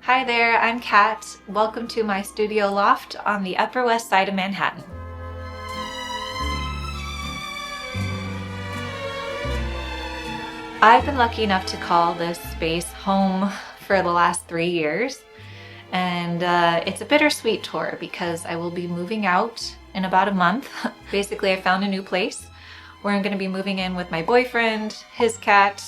Hi there, I'm Kat. Welcome to my studio loft on the Upper West Side of Manhattan. I've been lucky enough to call this space home for the last 3 years, and it's a bittersweet tour because I will be moving out in about a month. Basically, I found a new place where I'm going to be moving in with my boyfriend, his cat,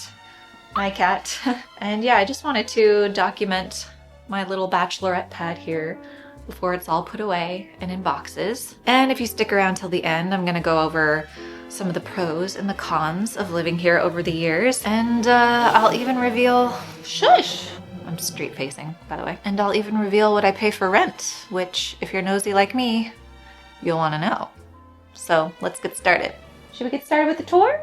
my cat, and yeah, I just wanted to document my little bachelorette pad here before it's all put away and in boxes. And if you stick around till the end, I'm gonna go over some of the pros and the cons of living here over the years, and I'll even reveal, shush! I'm street facing, by the way. And I'll even reveal what I pay for rent, which, if you're nosy like me, you'll wanna know. So let's get started. Should we get started with the tour?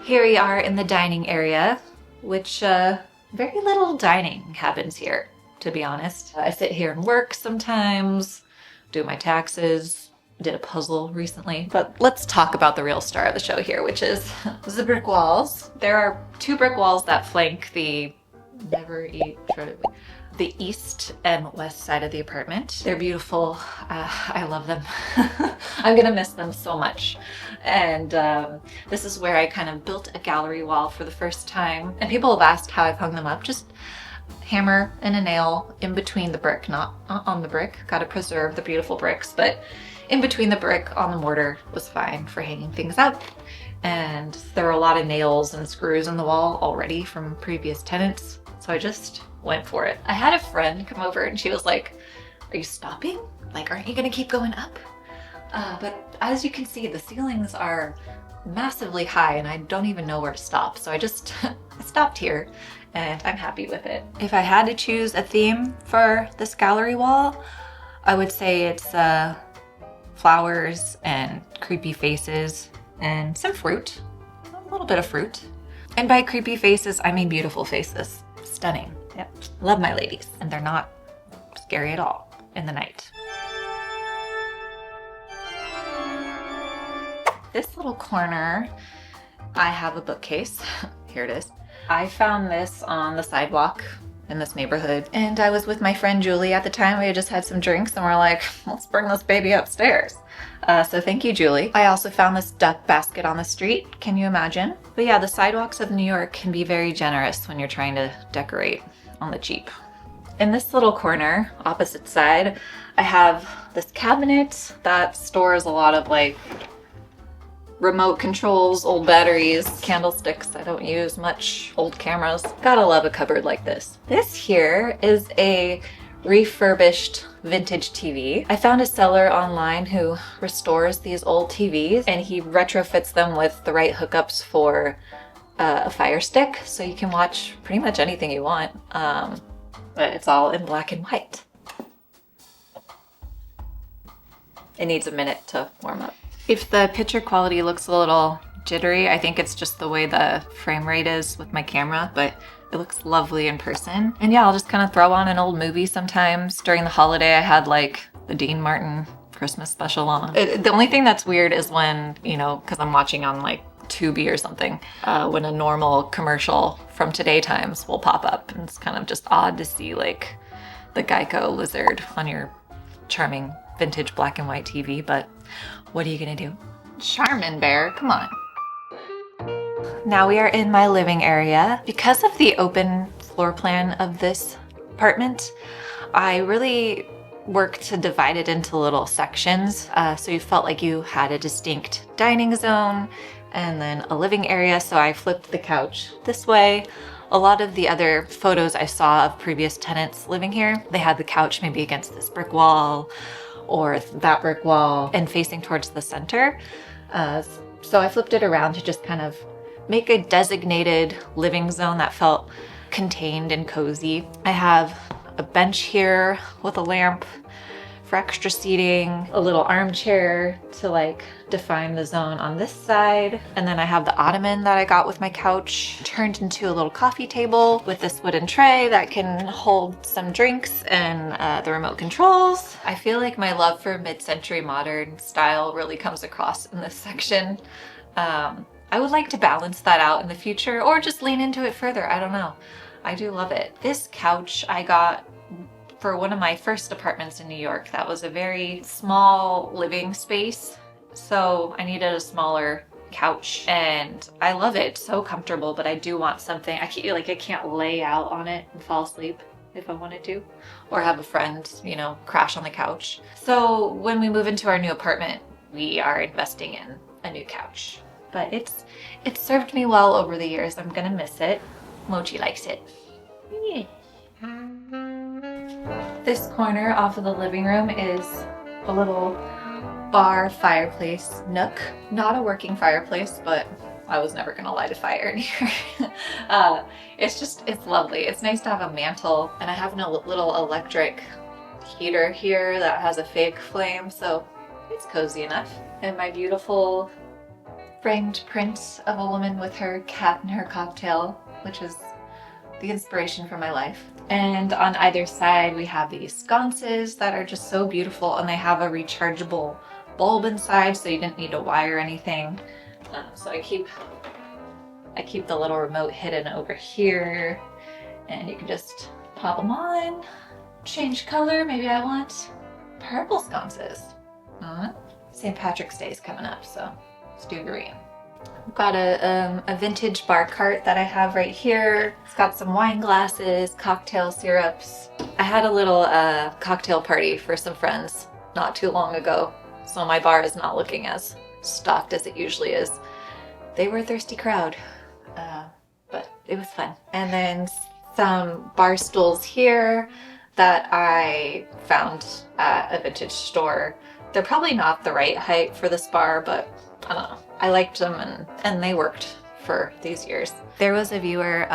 Here we are in the dining area, which very little dining happens here, to be honest. I sit here and work sometimes, do my taxes, did a puzzle recently. But let's talk about the real star of the show here, which is the brick walls. There are 2 brick walls that flank the east and west side of the apartment. They're beautiful. I love them. I'm gonna miss them so much. And this is where I kind of built a gallery wall for the first time. And people have asked how I've hung them up. Just hammer and a nail in between the brick, not on the brick. Gotta preserve the beautiful bricks, but in between the brick on the mortar was fine for hanging things up. And there were a lot of nails and screws in the wall already from previous tenants, so I just went for it. I had a friend come over and she was like, "Are you stopping? Like, aren't you gonna keep going up?" But as you can see, the ceilings are massively high and I don't even know where to stop. So I just stopped here and I'm happy with it. If I had to choose a theme for this gallery wall, I would say it's flowers and creepy faces and some fruit, a little bit of fruit. And by creepy faces, I mean beautiful faces. Stunning. Yep. Love my ladies. And they're not scary at all in the night. This little corner, I have a bookcase. Here it is. I found this on the sidewalk in this neighborhood. And I was with my friend Julie at the time. We had just had some drinks and we're like, let's bring this baby upstairs. So thank you, Julie. I also found this duck basket on the street. Can you imagine? But yeah, the sidewalks of New York can be very generous when you're trying to decorate on the cheap. In this little corner, opposite side, I have this cabinet that stores a lot of like remote controls, old batteries, candlesticks I don't use much, old cameras. Gotta love a cupboard like this. This here is a refurbished vintage TV. I found a seller online who restores these old TVs and he retrofits them with the right hookups for a Fire Stick, so you can watch pretty much anything you want. But it's all in black and white. It needs a minute to warm up. If the picture quality looks a little jittery, I think it's just the way the frame rate is with my camera, but it looks lovely in person. And yeah, I'll just kind of throw on an old movie sometimes. During the holiday, I had like the Dean Martin Christmas special on. The only thing that's weird is when, you know, because I'm watching on like Tubi or something, when a normal commercial from Today Times will pop up. And it's kind of just odd to see like the Geico lizard on your charming vintage black and white TV, but what are you gonna do? Charmin Bear, come on. Now we are in my living area. Because of the open floor plan of this apartment, I really worked to divide it into little sections. So you felt like you had a distinct dining zone and then a living area. So I flipped the couch this way. A lot of the other photos I saw of previous tenants living here, they had the couch maybe against this brick wall or that brick wall and facing towards the center. So I flipped it around to just kind of make a designated living zone that felt contained and cozy. I have a bench here with a lamp for extra seating, a little armchair to like define the zone on this side. And then I have the ottoman that I got with my couch turned into a little coffee table with this wooden tray that can hold some drinks and the remote controls. I feel like my love for mid-century modern style really comes across in this section. I would like to balance that out in the future or just lean into it further. I don't know. I do love it. This couch I got for one of my first apartments in New York. That was a very small living space, so I needed a smaller couch, and I love it. It's so comfortable, but I do want something. I can't lay out on it and fall asleep if I wanted to, or have a friend, you know, crash on the couch. So when we move into our new apartment, we are investing in a new couch. But it's served me well over the years. I'm gonna miss it. Mochi likes it. Yeah. This corner off of the living room is a little bar fireplace nook. Not a working fireplace, but I was never gonna light a fire in here. It's lovely. It's nice to have a mantle, and I have a little electric heater here that has a fake flame, so it's cozy enough. And my beautiful framed print of a woman with her cat and her cocktail, which is the inspiration for my life. And on either side we have these sconces that are just so beautiful, and they have a rechargeable bulb inside, so you didn't need to wire anything. So I keep the little remote hidden over here, and you can just pop them on, change color. Maybe I want purple sconces. St. Patrick's Day is coming up, so let's do green. I've got a vintage bar cart that I have right here. It's got some wine glasses, cocktail syrups. I had a little cocktail party for some friends not too long ago, so my bar is not looking as stocked as it usually is. They were a thirsty crowd, but it was fun. And then some bar stools here that I found at a vintage store. They're probably not the right height for this bar, but I don't know. I liked them, and they worked for these years. There was a viewer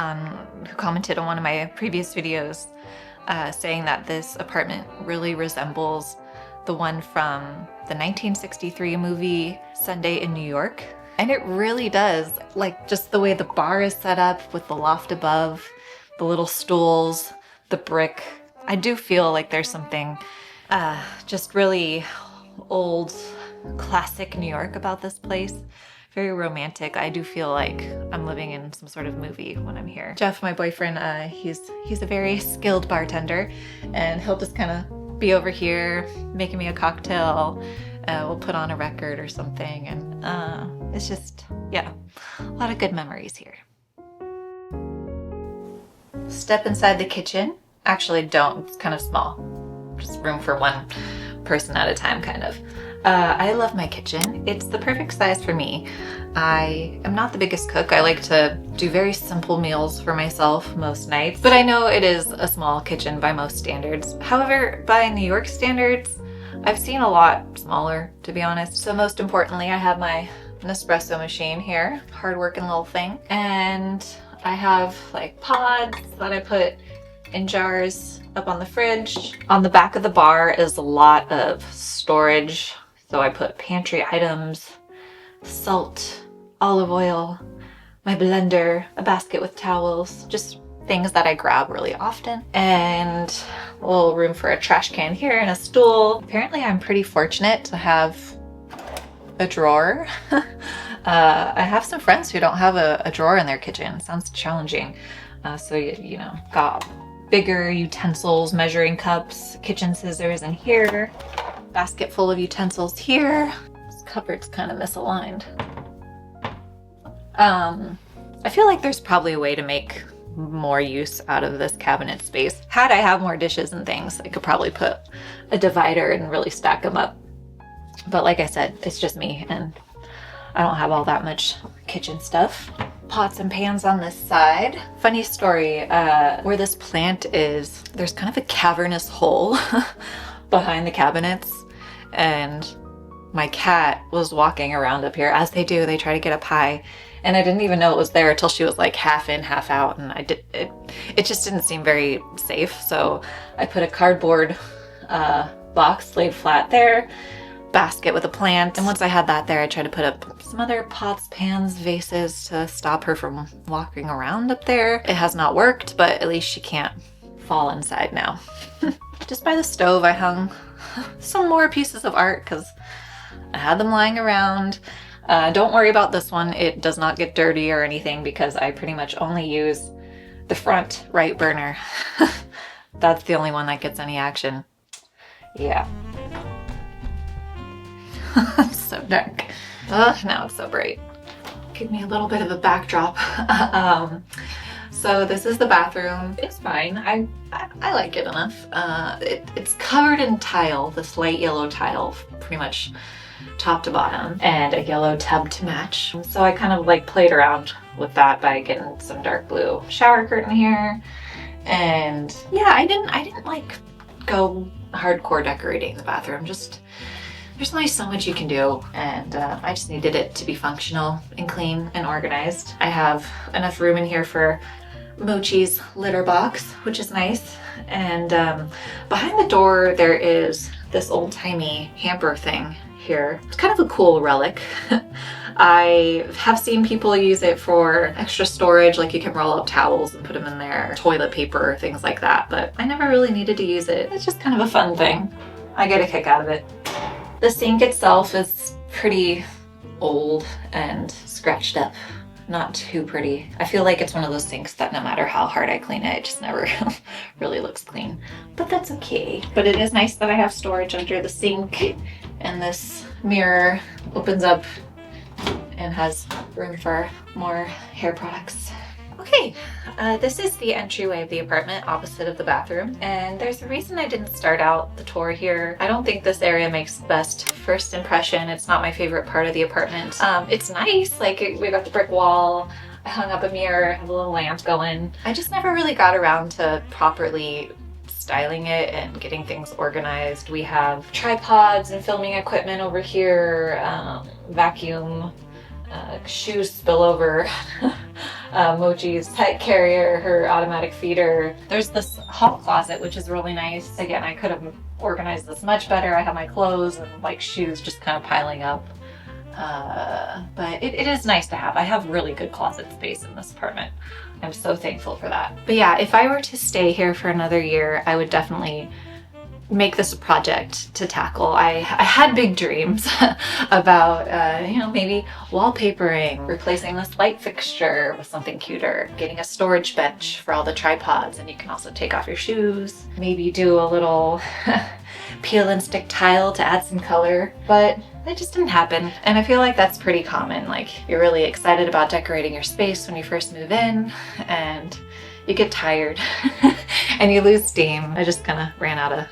who commented on one of my previous videos saying that this apartment really resembles the one from the 1963 movie Sunday in New York. And it really does. Like, just the way the bar is set up with the loft above, the little stools, the brick. I do feel like there's something just really old, classic New York about this place. Very romantic. I do feel like I'm living in some sort of movie when I'm here. Jeff, my boyfriend, he's a very skilled bartender, and he'll just kind of be over here making me a cocktail. We'll put on a record or something, and it's just, yeah, a lot of good memories here. Step inside the kitchen. Actually, don't. It's kind of small. Just room for one person at a time, kind of. I love my kitchen. It's the perfect size for me. I am not the biggest cook. I like to do very simple meals for myself most nights, but I know it is a small kitchen by most standards. However, by New York standards, I've seen a lot smaller, to be honest. So most importantly, I have my Nespresso machine here, hard-working little thing. And I have like pods that I put in jars up on the fridge. On the back of the bar is a lot of storage. So I put pantry items, salt, olive oil, my blender, a basket with towels, just things that I grab really often. And a little room for a trash can here and a stool. Apparently I'm pretty fortunate to have a drawer. I have some friends who don't have a drawer in their kitchen. Sounds challenging. So you know, got bigger utensils, measuring cups, kitchen scissors in here, basket full of utensils here. This cupboard's kind of misaligned. I feel like there's probably a way to make more use out of this cabinet space. Had I have more dishes and things, I could probably put a divider and really stack them up. But like I said, it's just me, and I don't have all that much kitchen stuff. Pots and pans on this side. Funny story, where this plant is, there's kind of a cavernous hole behind the cabinets, and my cat was walking around up here. As they do, they try to get up high, and I didn't even know it was there until she was like half in, half out, and it just didn't seem very safe. So I put a cardboard box laid flat there, basket with a plant, and once I had that there, I tried to put up some other pots, pans, vases to stop her from walking around up there. It has not worked, but at least she can't fall inside now. Just by the stove, I hung some more pieces of art because I had them lying around. Don't worry about this one. It does not get dirty or anything because I pretty much only use the front right burner. That's the only one that gets any action. Yeah. So dark. Ugh, now it's so bright. Give me a little bit of a backdrop. So this is the bathroom. It's fine. I like it enough. It's covered in tile, this light yellow tile, pretty much top to bottom, and a yellow tub to match. So I kind of like played around with that by getting some dark blue shower curtain here. And yeah, I didn't like go hardcore decorating the bathroom. Just there's only so much you can do, and I just needed it to be functional and clean and organized. I have enough room in here for Mochi's litter box, which is nice. And behind the door there is this old-timey hamper thing here. It's kind of a cool relic. I have seen people use it for extra storage, like you can roll up towels and put them in there, toilet paper, things like that, but I never really needed to use it. It's just kind of a fun thing. I get a kick out of it. The sink itself is pretty old and scratched up. Not too pretty. I feel like it's one of those sinks that no matter how hard I clean it, it just never really looks clean. But that's okay. But it is nice that I have storage under the sink, and this mirror opens up and has room for more hair products. Okay, this is the entryway of the apartment opposite of the bathroom, and there's a reason I didn't start out the tour here. I don't think this area makes the best first impression. It's not my favorite part of the apartment. It's nice, like we got the brick wall, I hung up a mirror, have a little lamp going. I just never really got around to properly styling it and getting things organized. We have tripods and filming equipment over here, vacuum, shoes spill over, Mochi's pet carrier, her automatic feeder. There's this hall closet, which is really nice. Again, I could have organized this much better. I have my clothes and like shoes just kind of piling up. But it is nice to have. I have really good closet space in this apartment. I'm so thankful for that. But yeah, if I were to stay here for another year, I would definitely make this a project to tackle. I had big dreams about, you know, maybe wallpapering, replacing this light fixture with something cuter, getting a storage bench for all the tripods, and you can also take off your shoes, maybe do a little peel and stick tile to add some color, but it just didn't happen. And I feel like that's pretty common. Like, you're really excited about decorating your space when you first move in, and you get tired and you lose steam. I just kind of ran out of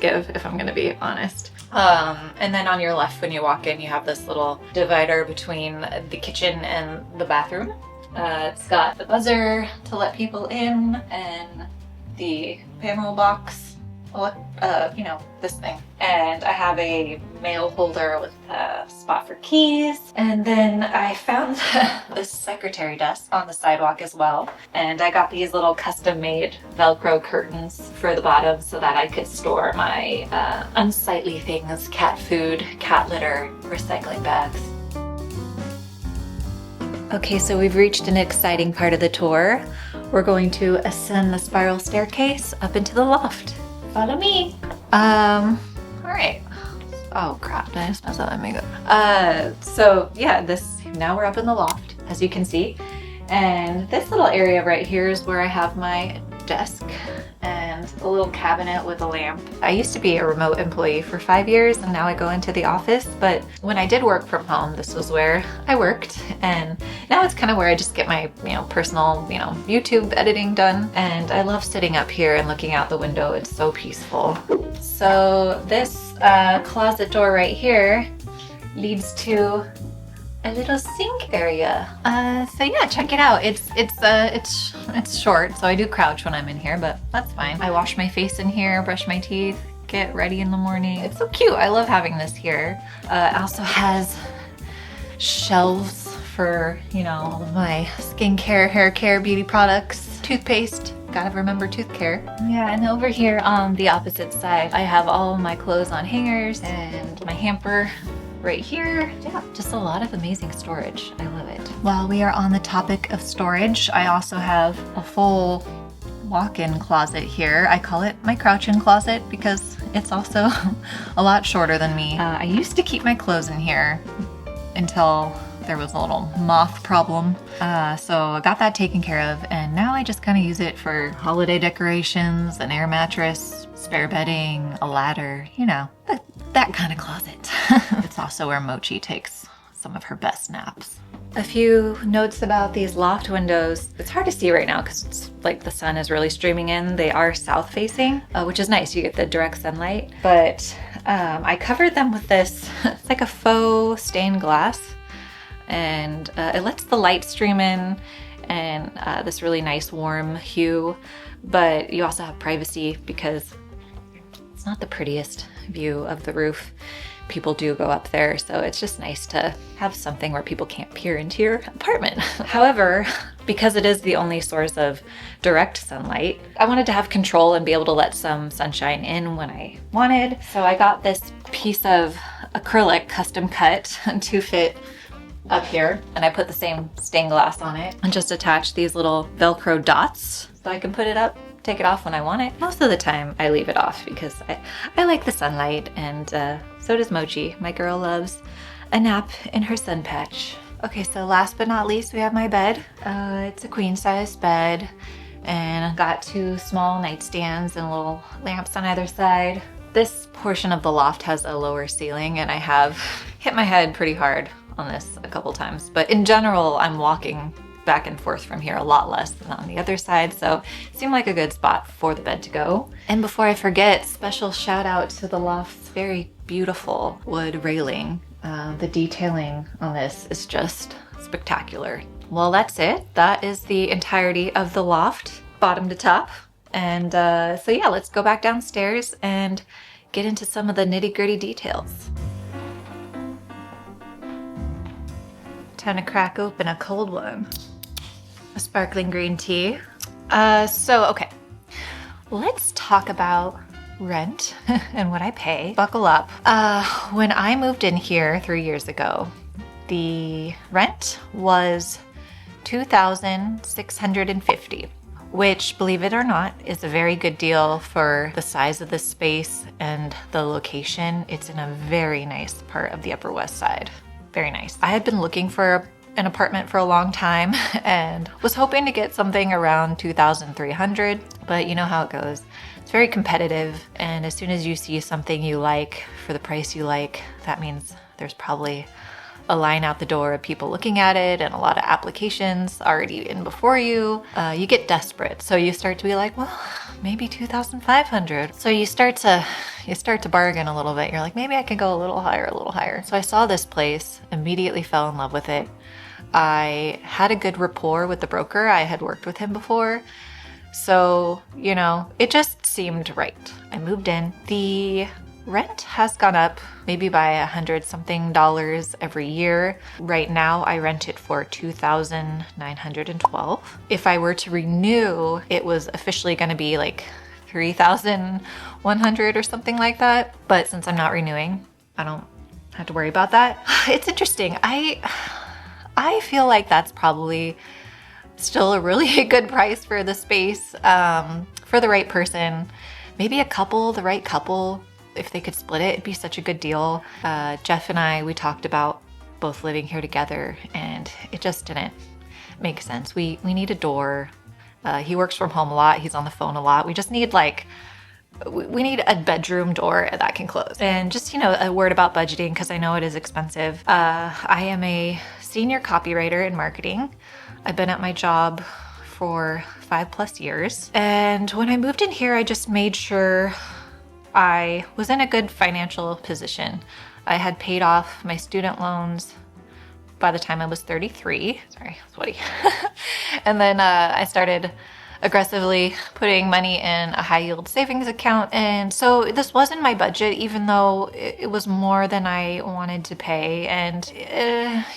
give, if I'm gonna be honest. And then on your left when you walk in, you have this little divider between the kitchen and the bathroom. It's got the buzzer to let people in and the panel box, you know, this thing. And I have a mail holder with a spot for keys. And then I found this secretary desk on the sidewalk as well. And I got these little custom-made Velcro curtains for the bottom so that I could store my unsightly things, cat food, cat litter, recycling bags. Okay, so we've reached an exciting part of the tour. We're going to ascend the spiral staircase up into the loft. Follow me. All right. Oh crap, did I just mess up? Let me go. So yeah, now we're up in the loft, as you can see. And this little area right here is where I have my desk and a little cabinet with a lamp. I used to be a remote employee for 5 years, and now I go into the office, but when I did work from home, this was where I worked, and now it's kind of where I just get my, you know, personal, you know, YouTube editing done. And I love sitting up here and looking out the window. It's so peaceful. So this closet door right here leads to a little sink area. So yeah, check it out. It's short, so I do crouch when I'm in here, but that's fine. I wash my face in here, brush my teeth, get ready in the morning. It's so cute. I love having this here. It also has shelves for, you know, all of my skincare, hair care, beauty products, toothpaste. Gotta remember tooth care. Yeah, and over here on the opposite side, I have all of my clothes on hangers and my hamper right here. Yeah, just a lot of amazing storage. I love it. While we are on the topic of storage, I also have a full walk-in closet here. I call it my crouch-in closet because it's also a lot shorter than me. I used to keep my clothes in here until there was a little moth problem. So I got that taken care of, and now I just kind of use it for holiday decorations, an air mattress, spare bedding, a ladder, you know, that kind of closet. It's also where Mochi takes some of her best naps. A few notes about these loft windows. It's hard to see right now because it's like the sun is really streaming in. They are south facing, which is nice. You get the direct sunlight, but I covered them with this, it's like a faux stained glass, and it lets the light stream in, and this really nice warm hue, but you also have privacy because it's not the prettiest view of the roof. People do go up there, so it's just nice to have something where people can't peer into your apartment. However, because it is the only source of direct sunlight, I wanted to have control and be able to let some sunshine in when I wanted. So I got this piece of acrylic custom cut to fit up here, and I put the same stained glass on it and just attached these little Velcro dots so I can put it up, take it off when I want it. Most of the time I leave it off because I like the sunlight, and so does Mochi. My girl loves a nap in her sun patch. Okay, so last but not least, we have my bed. It's a queen size bed, and I've got two small nightstands and little lamps on either side. This portion of the loft has a lower ceiling, and I have hit my head pretty hard on this a couple times, but in general, I'm walking back and forth from here a lot less than on the other side, so it seemed like a good spot for the bed to go. And before I forget, special shout out to the loft's very beautiful wood railing. The detailing on this is just spectacular. Well, that's it. That is the entirety of the loft, bottom to top. And so yeah, let's go back downstairs and get into some of the nitty-gritty details. Time to crack open a cold one. A sparkling green tea. Okay, let's talk about rent and what I pay. Buckle up. When I moved in here 3 years ago, the rent was $2,650, which, believe it or not, is a very good deal for the size of the space and the location. It's in a very nice part of the Upper West Side. Very nice. I had been looking for an apartment for a long time and was hoping to get something around $2,300, but you know how it goes. It's very competitive, and as soon as you see something you like for the price you like, that means there's probably a line out the door of people looking at it and a lot of applications already in before you. You get desperate, so you start to be like, well, maybe 2,500. So you start to bargain a little bit. You're like, maybe I can go a little higher. So I saw this place, immediately fell in love with it. I had a good rapport with the broker. I had worked with him before. So, you know, it just seemed right. I moved in. The rent has gone up maybe by $100-something every year. Right now, I rent it for $2,912. If I were to renew, it was officially going to be like $3,100 or something like that. But since I'm not renewing, I don't have to worry about that. It's interesting. I feel like that's probably still a really good price for the space, for the right person. Maybe the right couple, if they could split it, it'd be such a good deal. Jeff and I, we talked about both living here together, and it just didn't make sense. We need a door. He works from home a lot. He's on the phone a lot. We just need we need a bedroom door that can close. And just, you know, a word about budgeting, because I know it is expensive. I am a senior copywriter in marketing. I've been at my job for 5+ years. And when I moved in here, I just made sure I was in a good financial position. I had paid off my student loans by the time I was 33. Sorry, sweaty. And then I started aggressively putting money in a high yield savings account. And so this wasn't my budget, even though it was more than I wanted to pay. And,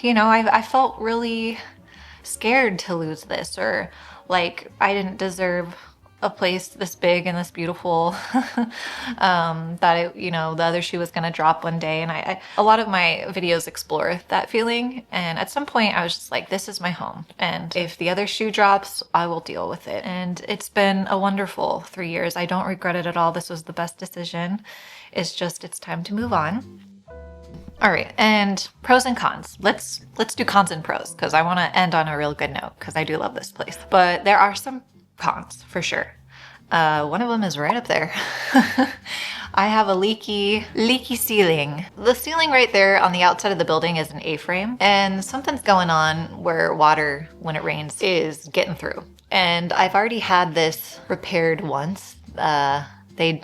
you know, I felt really scared to lose this, or like I didn't deserve a place this big and this beautiful, that you know, the other shoe was going to drop one day. And a lot of my videos explore that feeling. And at some point I was just like, this is my home. And if the other shoe drops, I will deal with it. And it's been a wonderful 3 years. I don't regret it at all. This was the best decision. It's just, it's time to move on. All right, and pros and cons. Let's do cons and pros because I want to end on a real good note because I do love this place. But there are some cons for sure. One of them is right up there. I have a leaky ceiling. The ceiling right there on the outside of the building is an A-frame, and something's going on where water, when it rains, is getting through. And I've already had this repaired once. They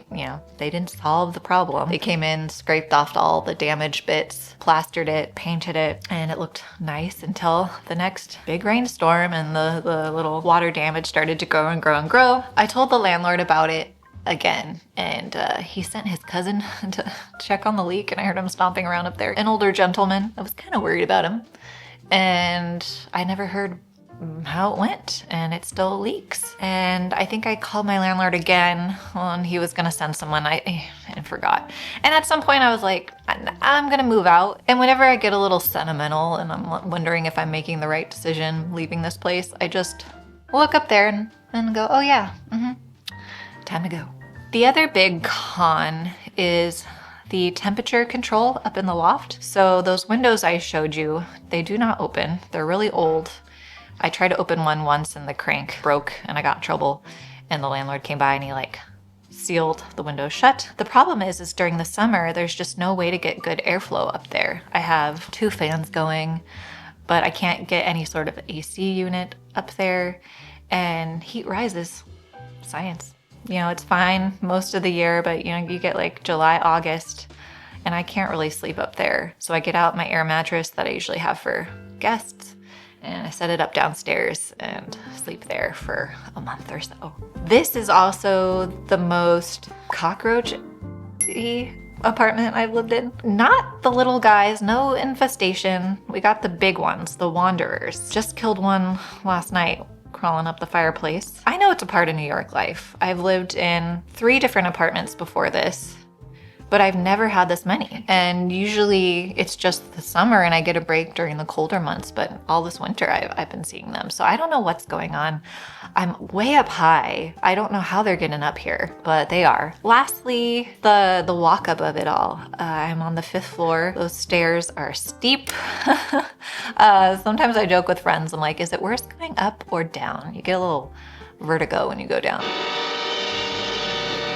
didn't solve the problem. They came in, scraped off all the damaged bits, plastered it, painted it, and it looked nice until the next big rainstorm and the little water damage started to grow and grow and grow. I told the landlord about it again, and he sent his cousin to check on the leak, and I heard him stomping around up there. An older gentleman. I was kind of worried about him, and I never heard how it went, and it still leaks. And I think I called my landlord again when he was gonna send someone. I forgot. And at some point I was like, I'm gonna move out. And whenever I get a little sentimental and I'm wondering if I'm making the right decision leaving this place, I just look up there and go, oh yeah, time to go. The other big con is the temperature control up in the loft. So those windows I showed you, they do not open. They're really old. I tried to open one once and the crank broke and I got in trouble, and the landlord came by and he like sealed the window shut. The problem is during the summer, there's just no way to get good airflow up there. I have 2 fans going, but I can't get any sort of AC unit up there, and heat rises. Science. You know, it's fine most of the year, but you know, you get like July, August, and I can't really sleep up there. So I get out my air mattress that I usually have for guests, and I set it up downstairs and sleep there for a month or so. This is also the most cockroach-y apartment I've lived in. Not the little guys, no infestation. We got the big ones, the wanderers. Just killed one last night crawling up the fireplace. I know it's a part of New York life. I've lived in 3 different apartments before this, but I've never had this many. And usually it's just the summer and I get a break during the colder months, but all this winter I've been seeing them. So I don't know what's going on. I'm way up high. I don't know how they're getting up here, but they are. Lastly, the walk up of it all. I'm on the 5th floor. Those stairs are steep. Sometimes I joke with friends, I'm like, is it worse going up or down? You get a little vertigo when you go down.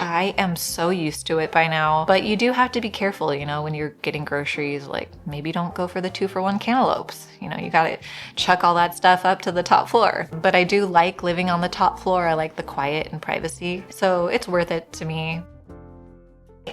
I am so used to it by now, but you do have to be careful, you know, when you're getting groceries, like maybe don't go for the 2-for-1 cantaloupes. You know, you gotta chuck all that stuff up to the top floor. But I do like living on the top floor. I like the quiet and privacy, so it's worth it to me.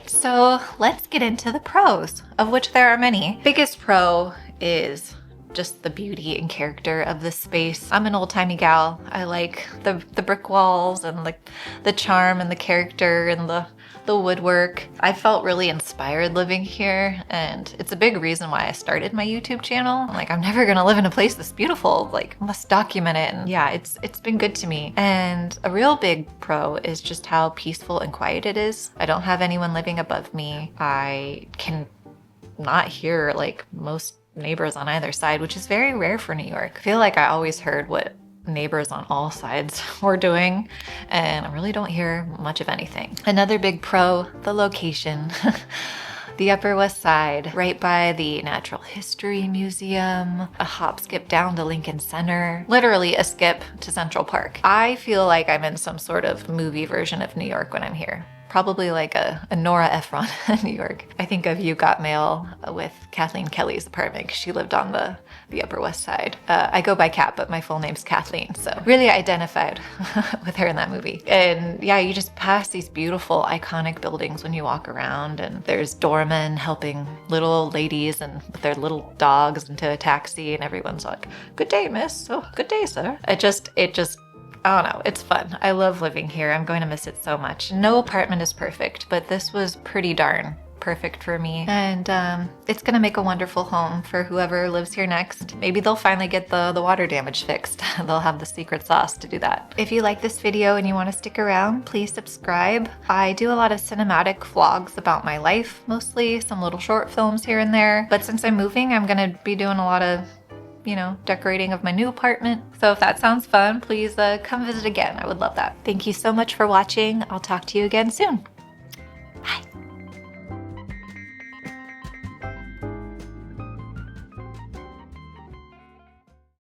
So let's get into the pros, of which there are many. Biggest pro is just the beauty and character of this space. I'm an old-timey gal. I like the brick walls and like the charm and the character and the woodwork. I felt really inspired living here, and it's a big reason why I started my YouTube channel. I'm like, I'm never gonna live in a place this beautiful, like must document it. And yeah, it's been good to me. And a real big pro is just how peaceful and quiet it is. I don't have anyone living above me. I can not hear like most neighbors on either side, which is very rare for New York. I feel like I always heard what neighbors on all sides were doing, and I really don't hear much of anything. Another big pro, the location. The Upper West Side, right by the Natural History Museum, a hop skip down to Lincoln Center, literally a skip to Central Park. I feel like I'm in some sort of movie version of New York when I'm here. Probably like a Nora Ephron in New York. I think of You Got Mail with Kathleen Kelly's apartment because she lived on the Upper West Side. I go by Kat, but my full name's Kathleen, so really identified with her in that movie. And yeah, you just pass these beautiful, iconic buildings when you walk around, and there's doormen helping little old ladies and with their little dogs into a taxi, and everyone's like, "Good day, miss." "Oh, good day, sir." It just I don't know, it's fun. I love living here. I'm going to miss it so much. No apartment is perfect, but this was pretty darn perfect for me. And it's gonna make a wonderful home for whoever lives here next. Maybe they'll finally get the water damage fixed. They'll have the secret sauce to do that. If you like this video and you want to stick around, please subscribe. I do a lot of cinematic vlogs about my life, mostly some little short films here and there. But since I'm moving, I'm gonna be doing a lot of decorating of my new apartment. So if that sounds fun, please come visit again. I would love that. Thank you so much for watching. I'll talk to you again soon.